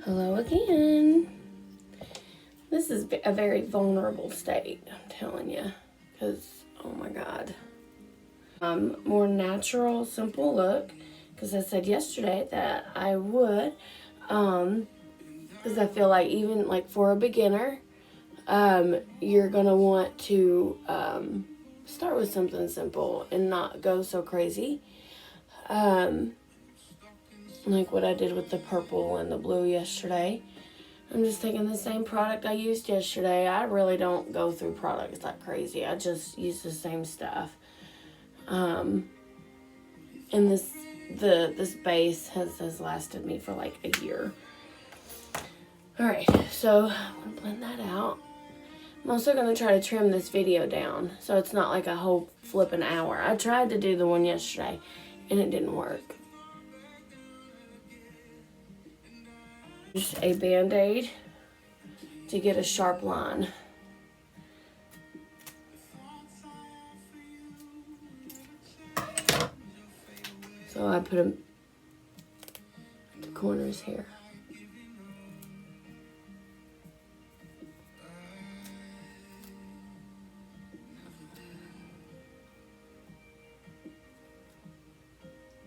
Hello again. This is a very vulnerable state, I'm telling you, because, oh my God. More natural, simple look, because I said yesterday that I would, because I feel like even like for a beginner, you're going to want to start with something simple and not go so crazy. Like what I did with the purple and the blue yesterday. I'm just taking the same product I used yesterday. I really don't go through products like crazy. I just use the same stuff. And this base has lasted me for like a year. Alright, so I'm going to blend that out. I'm also going to try to trim this video down so it's not like a whole flipping hour. I tried to do the one yesterday and it didn't work. Just a Band-Aid to get a sharp line. So I put them at the corners here.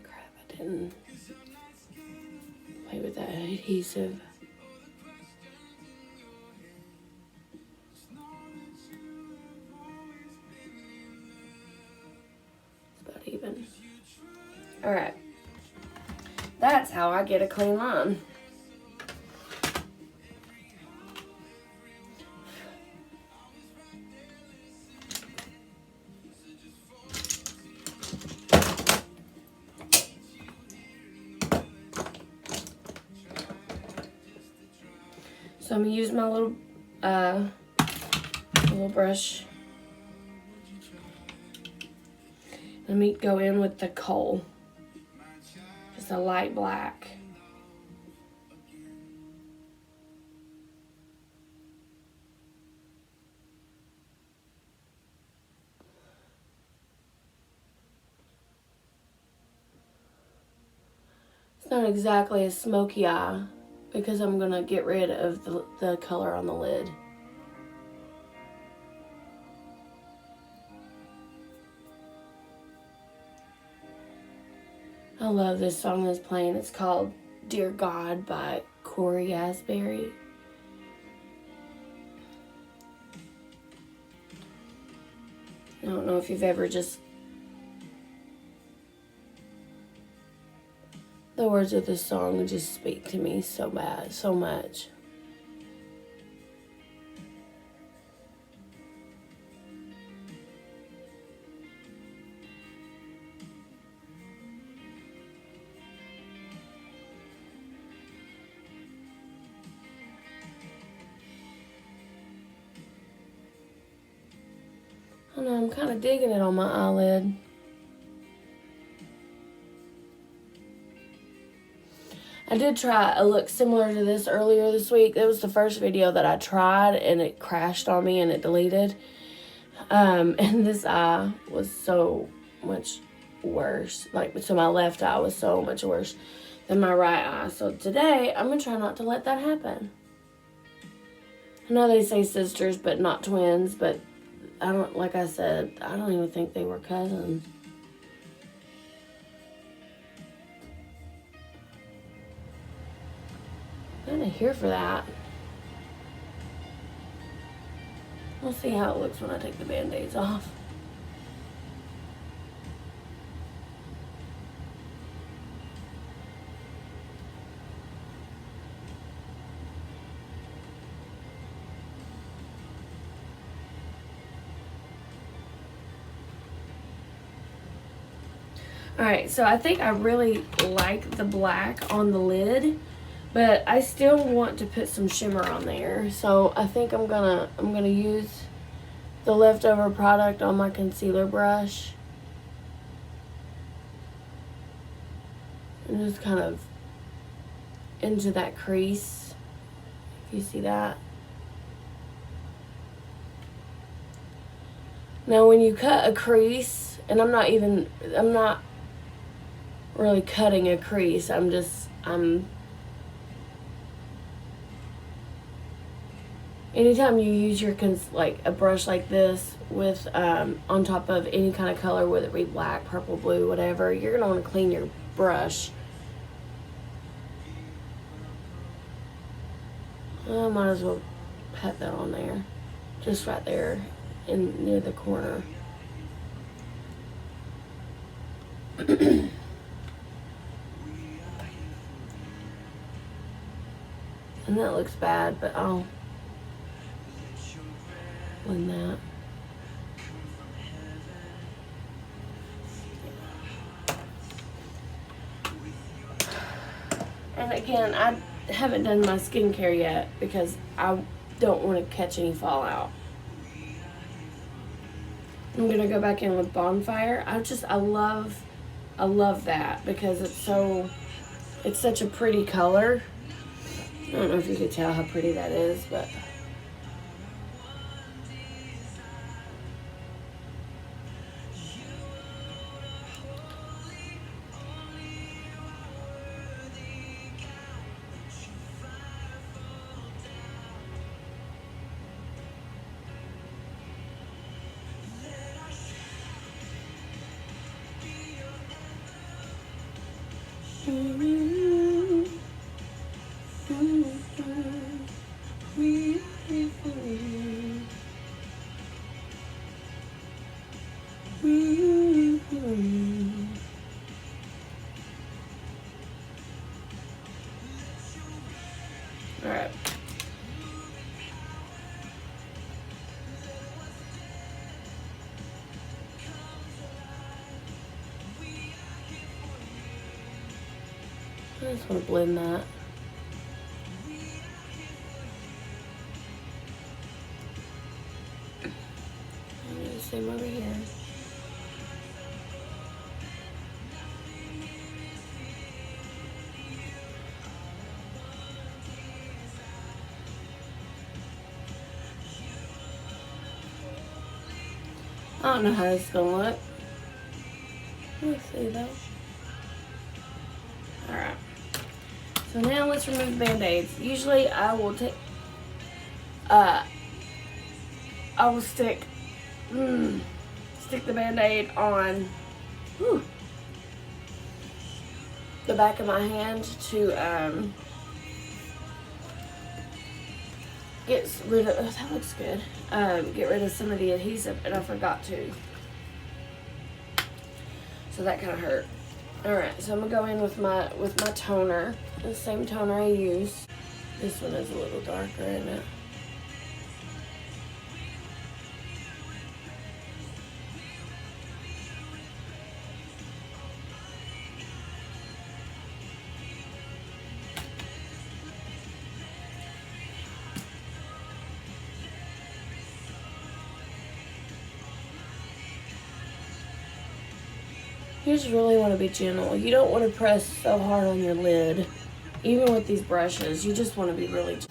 Crap, I didn't play with that adhesive. It's about even. Alright. That's how I get a clean line. So I'm gonna use my little brush. Let me go in with the coal. Just a light black. It's not exactly a smoky eye because I'm gonna get rid of the color on the lid. I love this song that's playing. It's called Dear God by Cory Asbury. I don't know if you've ever just... The words of this song just speak to me so much. I don't know, I'm kind of digging it on my eyelid. I did try a look similar to this earlier this week. It was the first video that I tried and it crashed on me and it deleted. And this eye was so much worse. Like, so my left eye was so much worse than my right eye. So today, I'm going to try not to let that happen. I know they say sisters, but not twins. But I don't, like I said, I don't even think they were cousins. I'm not here for that. We'll see how it looks when I take the Band-Aids off. Alright, so I think I really like the black on the lid, but I still want to put some shimmer on there. So I think I'm gonna use the leftover product on my concealer brush. And just kind of into that crease, if you see that. Now when you cut a crease, and I'm not really cutting a crease, I'm anytime you use your like a brush like this with on top of any kind of color, whether it be black, purple, blue, whatever, you're gonna want to clean your brush. I might as well pat that on there, just right there in near the corner. And that looks bad, but I'll blend that. And again, I haven't done my skincare yet because I don't want to catch any fallout. I'm gonna go back in with Bonfire. I love that because it's such a pretty color. I don't know if you could tell how pretty that is, but all right. I just want to blend that. And do the same over here. I don't know how it's gonna look. Let's see though. Alright. So now let's remove the band-aids. Usually I will take I will stick the band-aid on the back of my hand to get rid of, that looks good, get rid of some of the adhesive, and I forgot to. So that kind of hurt. Alright, so I'm going to go in with my toner, the same toner I use. This one is a little darker, isn't it? You just really want to be gentle. You don't want to press so hard on your lid. Even with these brushes, you just want to be really gentle.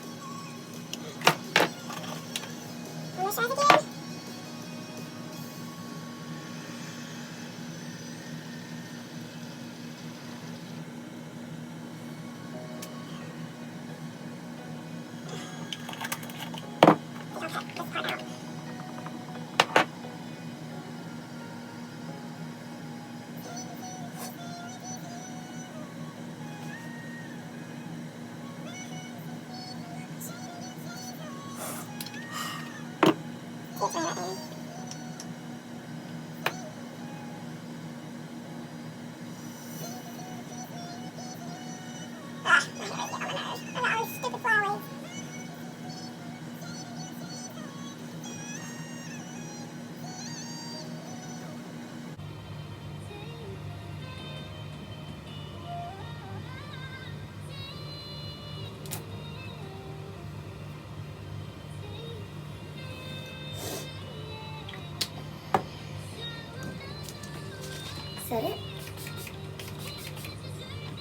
Set it.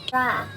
Dry.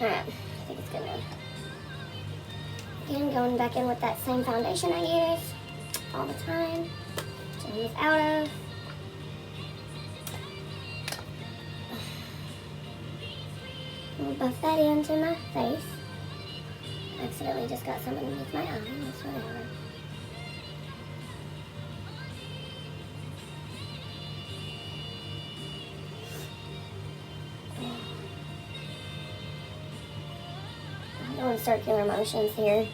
Alright, I think it's good now. Again, going back in with that same foundation I use all the time. Turn this out of. I'll buff that into my face. Accidentally just got some underneath my eye. That's whatever. I'm going circular motions here.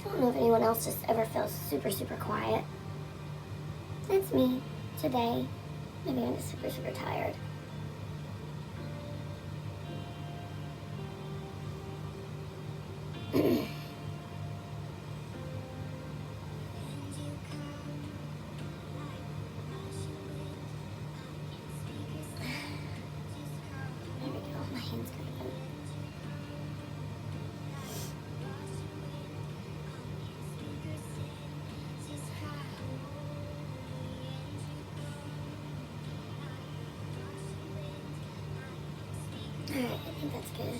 I don't know if anyone else just ever feels super, super quiet. That's me today. Maybe I'm just super, super tired. There we go. My hand's cramping. Alright, I think that's good.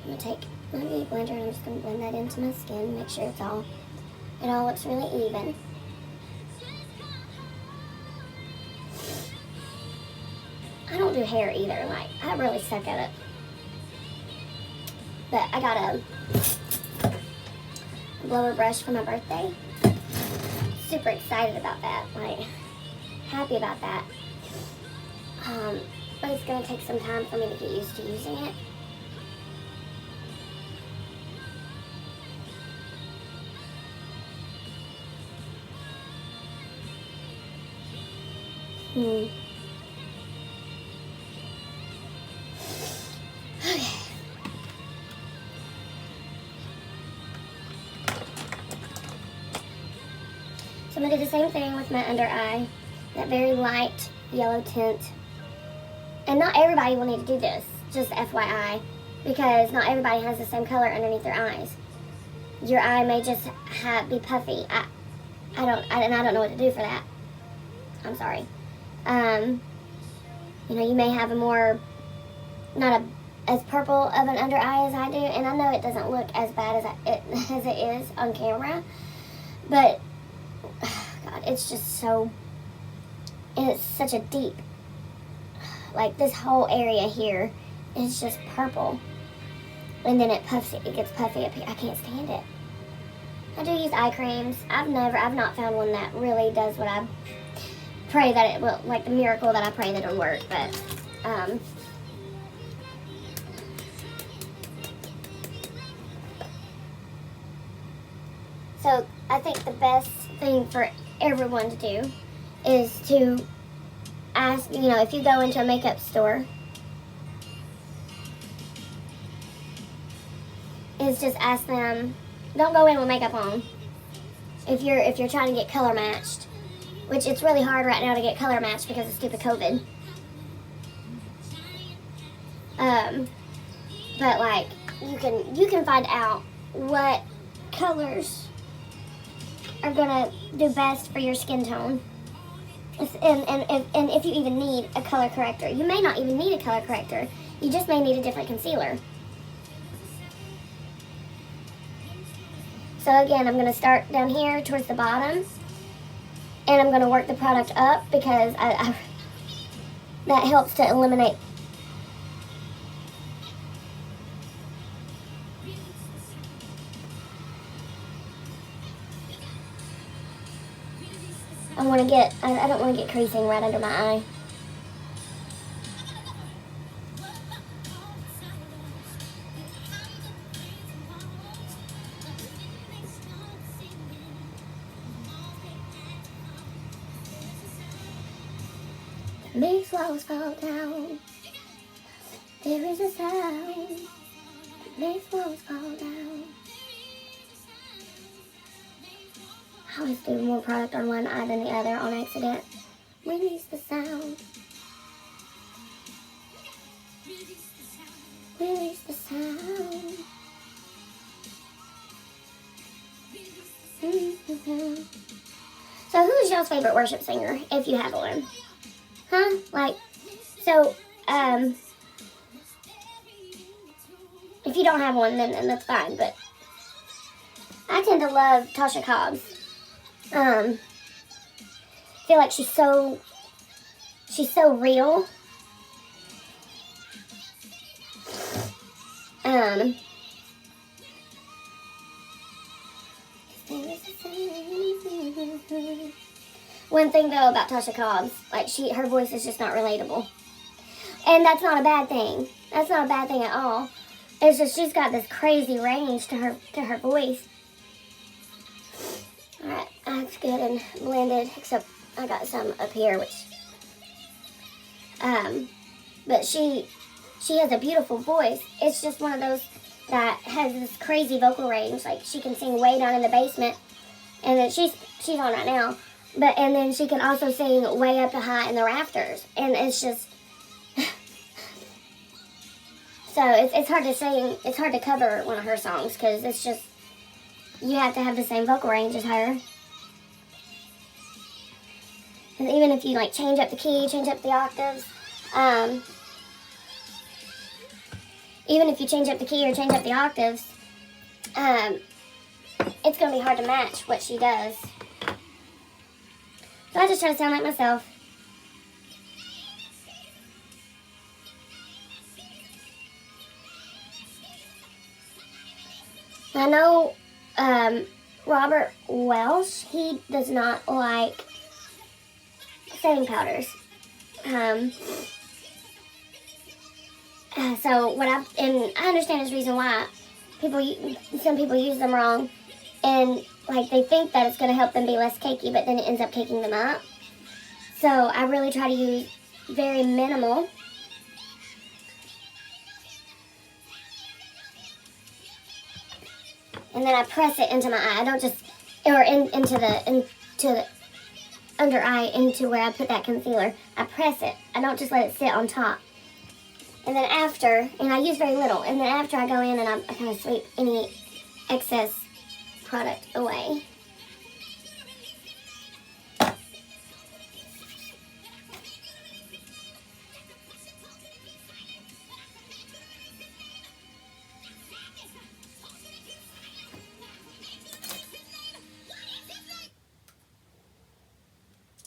I'm gonna take my beauty blender and I'm just gonna blend that into my skin, make sure it all looks really even. I don't do hair either, like, I really suck at it. But I got a blower brush for my birthday. Super excited about that, like, happy about that. But it's gonna take some time for me to get used to using it. Okay. So I'm gonna do the same thing with my under eye, that very light yellow tint. And not everybody will need to do this, just FYI, because not everybody has the same color underneath their eyes. Your eye may just be puffy. I don't know what to do for that. I'm sorry. You know, you may have a more, not as purple of an under eye as I do, and I know it doesn't look as bad as it is on camera, but God, it's just so, and it's such a deep, like this whole area here is just purple, and then it gets puffy up here. I can't stand it. I do use eye creams. I've not found one that really does what I pray that it will, like the miracle that I pray that it'll work, but so I think the best thing for everyone to do is to ask, you know, if you go into a makeup store, is just ask them, don't go in with makeup on. If you're trying to get color matched, which it's really hard right now to get color matched because of stupid COVID. But like you can find out what colors are gonna do best for your skin tone. And if you even need a color corrector. You may not even need a color corrector. You just may need a different concealer. So again, I'm going to start down here towards the bottom. And I'm going to work the product up because that helps to eliminate. I don't want to get creasing right under my eye. Makes walls fall down. There is a sound that makes walls fall down. I always do more product on one eye than the other on accident. Release the sound. Release the sound. So who's y'all's favorite worship singer, if you have one? Huh? Like, so, if you don't have one, then that's fine, but I tend to love Tasha Cobbs. I feel like she's so real. One thing though about Tasha Cobbs, like her voice is just not relatable. And that's not a bad thing. That's not a bad thing at all. It's just she's got this crazy range to her voice. Alright, that's good and blended, except I got some up here, which but she has a beautiful voice. It's just one of those that has this crazy vocal range. Like she can sing way down in the basement, and then she's on right now. And then she can also sing way up to high in the rafters, and it's just so it's hard to sing. It's hard to cover one of her songs because it's just you have to have the same vocal range as her. And even if you like change up the key, change up the octaves, even if you change up the key or change up the octaves, it's going to be hard to match what she does. So I just try to sound like myself. I know Robert Welsh, he does not like setting powders. So and I understand his reason why some people use them wrong, and like they think that it's going to help them be less cakey, but then it ends up caking them up. So I really try to use very minimal. And then I press it into my eye. I don't just, or into the under eye, into where I put that concealer. I press it. I don't just let it sit on top. And then after, and I use very little, and then after I go in and I kind of sweep any excess product away.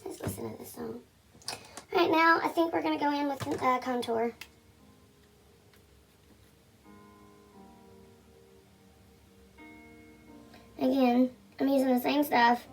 Let's listen to this song. Alright, now I think we're going to go in with contour. Again, I'm using the same stuff.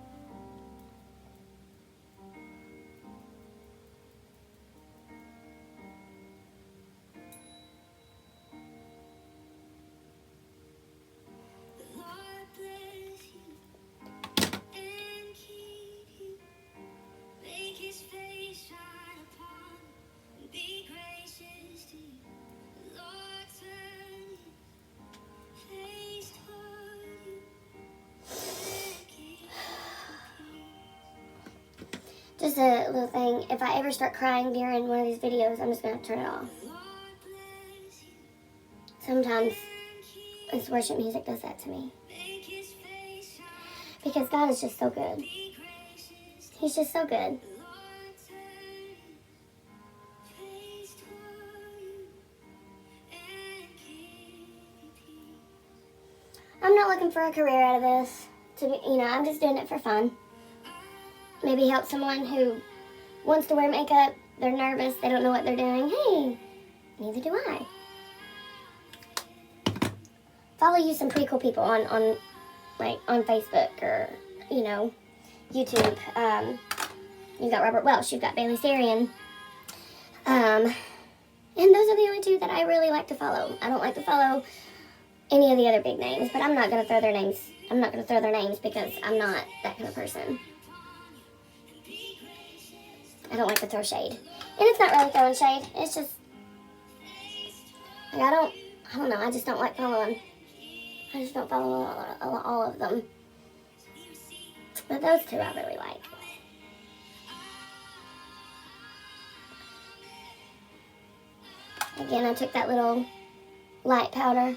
Just a little thing, if I ever start crying during one of these videos, I'm just going to turn it off. Sometimes this worship music does that to me. Because God is just so good. He's just so good. I'm not looking for a career out of this. I'm just doing it for fun. Maybe help someone who wants to wear makeup. They're nervous. They don't know what they're doing. Hey, neither do I. Follow you some pretty cool people on Facebook or, YouTube. You've got Robert Welsh. You've got Bailey Sarian. And those are the only two that I really like to follow. I don't like to follow any of the other big names, but I'm not going to throw their names. I'm not going to throw their names because I'm not that kind of person. I don't like to throw shade. And it's not really throwing shade. It's just, like, I don't know. I just don't like following. I just don't follow all of them. But those two I really like. Again, I took that little light powder.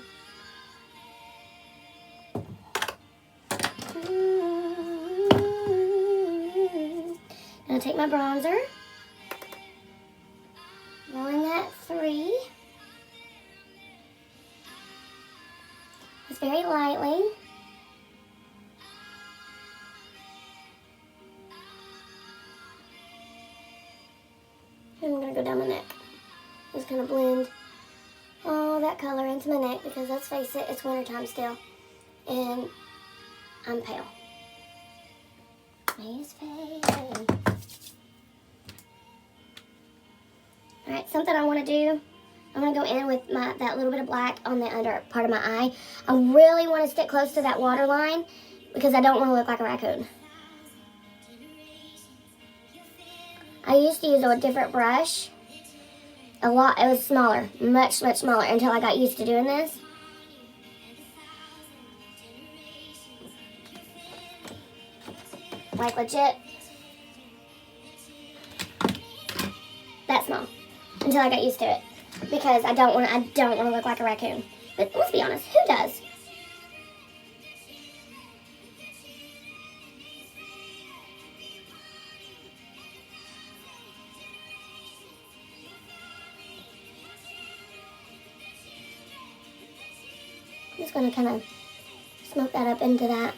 Now take my bronzer. Go in that 3. Just very lightly. And I'm going to go down my neck. Just kind of blend all that color into my neck because let's face it, it's wintertime still. And I'm pale. Face fading. Alright, something I want to do. I'm going to go in with that little bit of black on the under part of my eye. I really want to stick close to that water line because I don't want to look like a raccoon. I used to use a different brush. A lot. It was smaller. Much, much smaller until I got used to doing this. Like legit. That small. Until I got used to it. Because I don't want to look like a raccoon. But let's be honest, who does? I'm just going to kind of smoke that up into that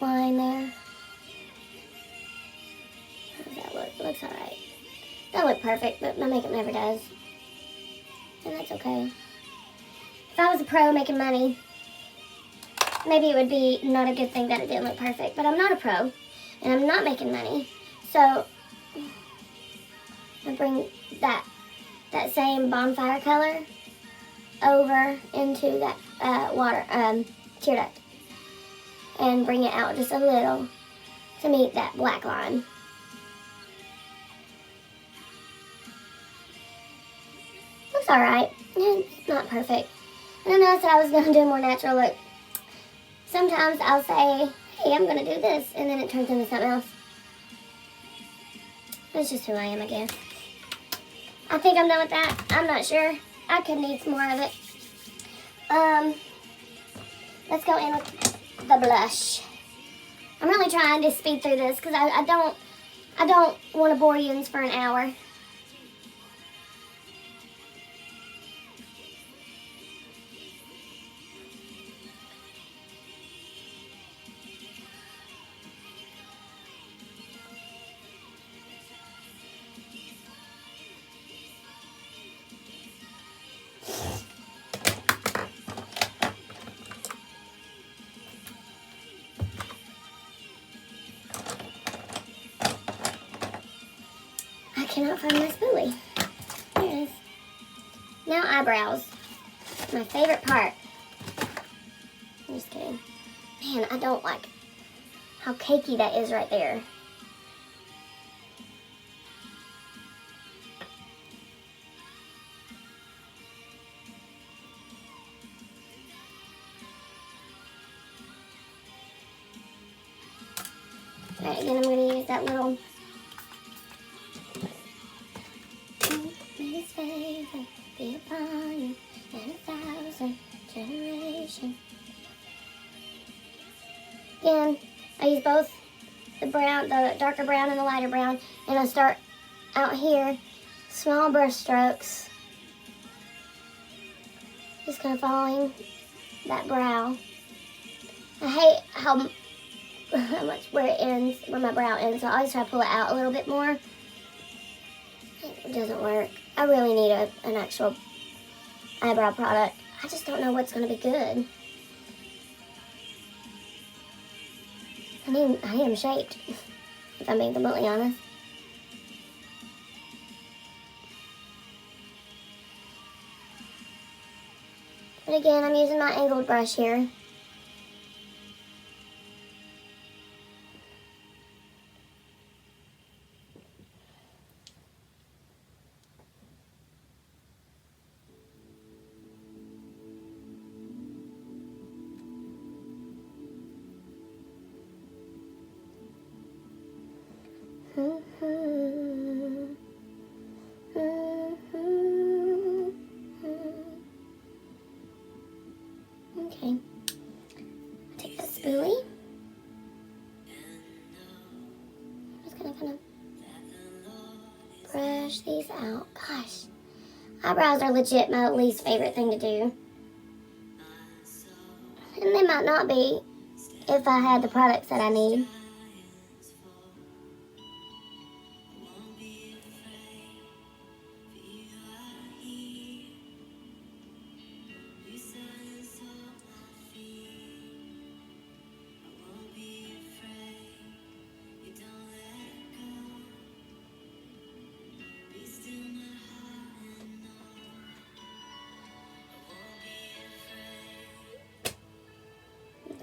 line there. How does that look? It looks alright. Doesn't look perfect, but my makeup never does. And that's okay. If I was a pro making money, maybe it would be not a good thing that it didn't look perfect. But I'm not a pro, and I'm not making money. So, I bring that same bonfire color over into that water tear duct. And bring it out just a little to meet that black line. Looks alright. It's not perfect. And I know I said I was going to do a more natural look. Sometimes I'll say, hey, I'm going to do this, and then it turns into something else. That's just who I am, I guess. I think I'm done with that. I'm not sure. I could need some more of it. Let's go in with the blush. I'm really trying to speed through this because I don't want to bore you for an hour. I cannot find my spoolie. There it is. Now eyebrows. My favorite part. I'm just kidding. Man, I don't like how cakey that is right there. Alright, again I'm going to use that little His favor be upon you and 1,000 generations. Again, I use both the darker brown and the lighter brown, and I start out here, small brush strokes, just kind of following that brow. I hate how much where my brow ends, so I always try to pull it out a little bit more. It doesn't work. I really need an actual eyebrow product. I just don't know what's going to be good. I need them shaped, if I'm being completely honest. But again, I'm using my angled brush here. brush these out. Gosh, eyebrows are legit my least favorite thing to do. And they might not be if I had the products that I need.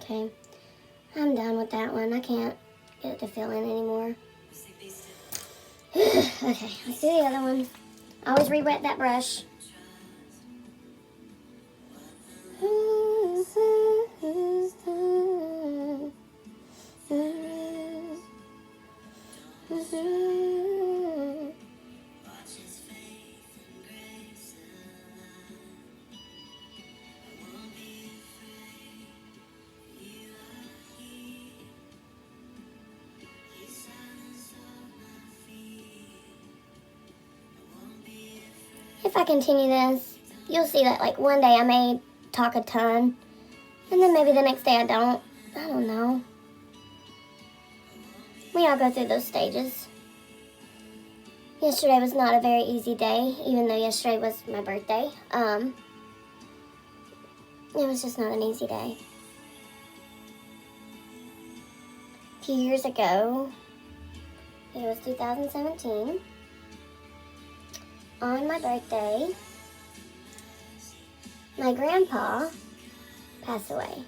Okay, I'm done with that one. I can't get it to fill in anymore. Okay, let's do the other one. I always re-wet that brush. If I continue this, you'll see that like one day I may talk a ton, and then maybe the next day I don't. I don't know. We all go through those stages. Yesterday was not a very easy day, even though yesterday was my birthday. It was just not an easy day. A few years ago, it was 2017, on my birthday, my grandpa passed away.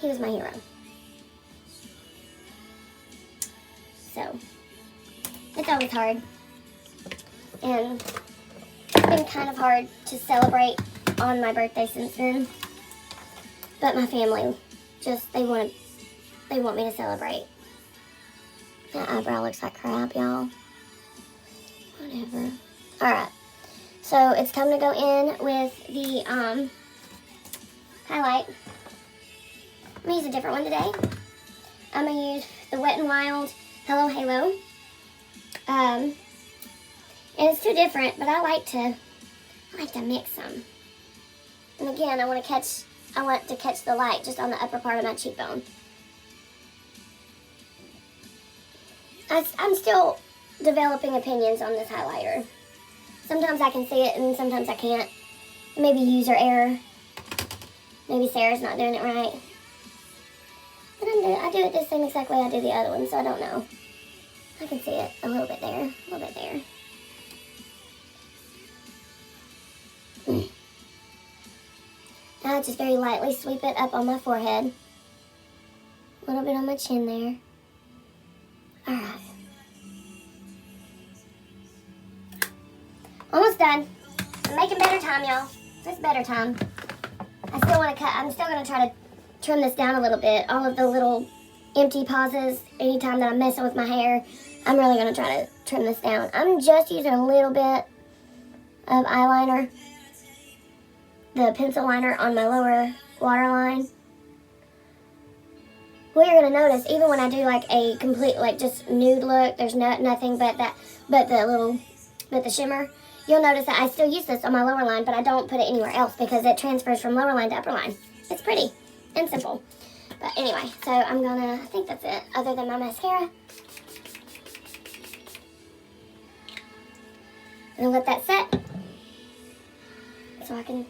He was my hero. So, it's always hard. And it's been kind of hard to celebrate on my birthday since then. But my family just, they want me to celebrate. That eyebrow looks like crap, y'all. Whatever. Alright. So, it's time to go in with the highlight. I'm going to use a different one today. I'm going to use the Wet n Wild Hello Halo. And it's two different, but I like to mix them. And again, I want to catch the light just on the upper part of my cheekbone. I'm still developing opinions on this highlighter. Sometimes I can see it and sometimes I can't. Maybe user error. Maybe Sarah's not doing it right. But I do it the same exact way I do the other one, so I don't know. I can see it a little bit there, a little bit there. Now I just very lightly sweep it up on my forehead. A little bit on my chin there. Alright. Almost done. I'm making better time, y'all. It's better time. I still want to cut. I'm still going to try to trim this down a little bit. All of the little empty pauses, anytime that I'm messing with my hair, I'm really going to try to trim this down. I'm just using a little bit of eyeliner, the pencil liner on my lower waterline. What you're going to notice, even when I do like a complete, like just nude look, there's nothing but the shimmer, you'll notice that I still use this on my lower line, but I don't put it anywhere else because it transfers from lower line to upper line. It's pretty and simple. But anyway, so I think that's it, other than my mascara. I'm going to let that set so I can...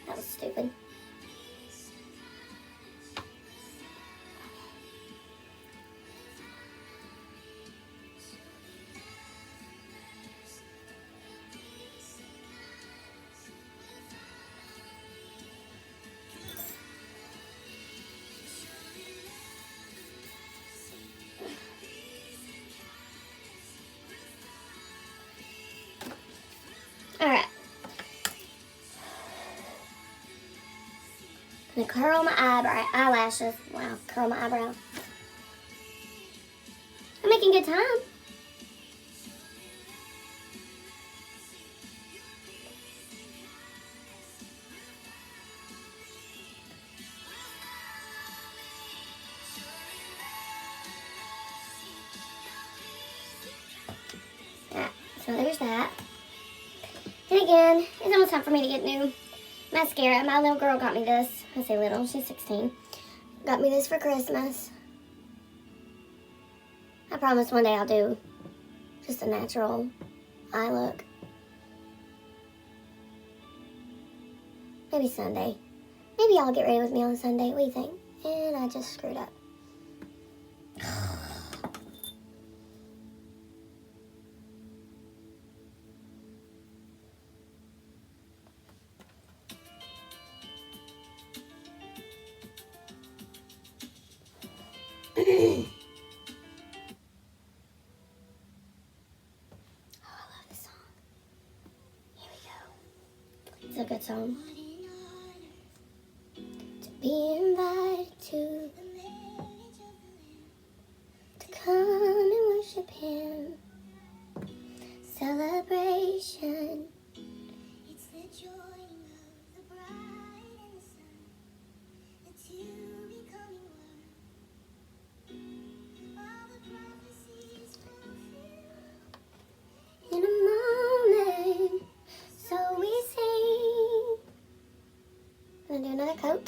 That was stupid. And curl my eyelashes. Wow, curl my eyebrow. I'm making good time. Alright, so there's that. And again, it's almost time for me to get new mascara. My little girl got me this. I say little, she's 16. Got me this for Christmas. I promise one day I'll do just a natural eye look. Maybe Sunday. Maybe y'all get ready with me on Sunday. What do you think? And I just screwed up. It's a good song. To be invited to come and worship Him. Celebration. It's the joining of the bride and the sun. The two becoming one. All the prophecies fulfilled in a moment. So we sing. I'm gonna do another coat.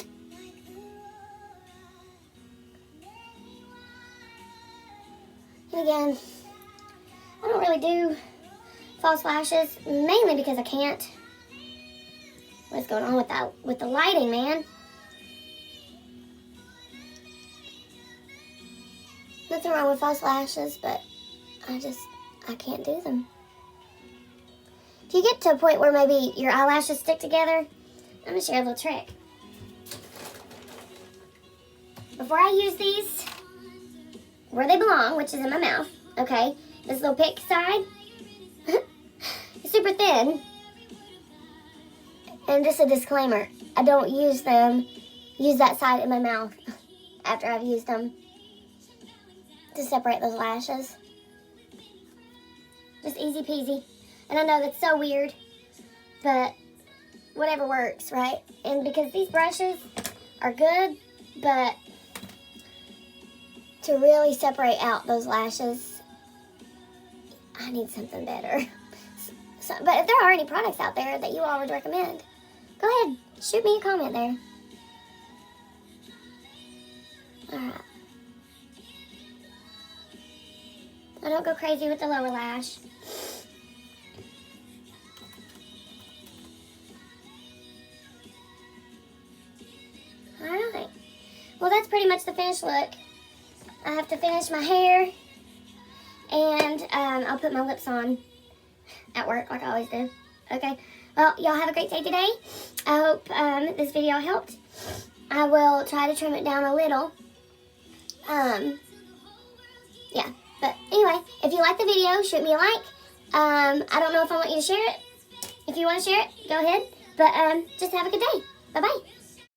And again, I don't really do false lashes, mainly because I can't. What's going on with the lighting, man? Nothing wrong with false lashes, but I can't do them. If you get to a point where maybe your eyelashes stick together, I'm going to share a little trick. Before I use these where they belong, which is in my mouth, okay, this little pick side, it's super thin. And just a disclaimer, I don't use that side in my mouth after I've used them to separate those lashes. Just easy peasy. And I know that's so weird, but whatever works, right? And because these brushes are good, but to really separate out those lashes, I need something better. But if there are any products out there that you all would recommend, go ahead, shoot me a comment there. Alright. I don't go crazy with the lower lash. Alright. Well, that's pretty much the finished look. I have to finish my hair, and I'll put my lips on at work like I always do. Okay. Well, y'all have a great day today. I hope this video helped. I will try to trim it down a little. Yeah. But anyway, if you like the video, shoot me a like. I don't know if I want you to share it. If you want to share it, go ahead. But just have a good day. Bye-bye.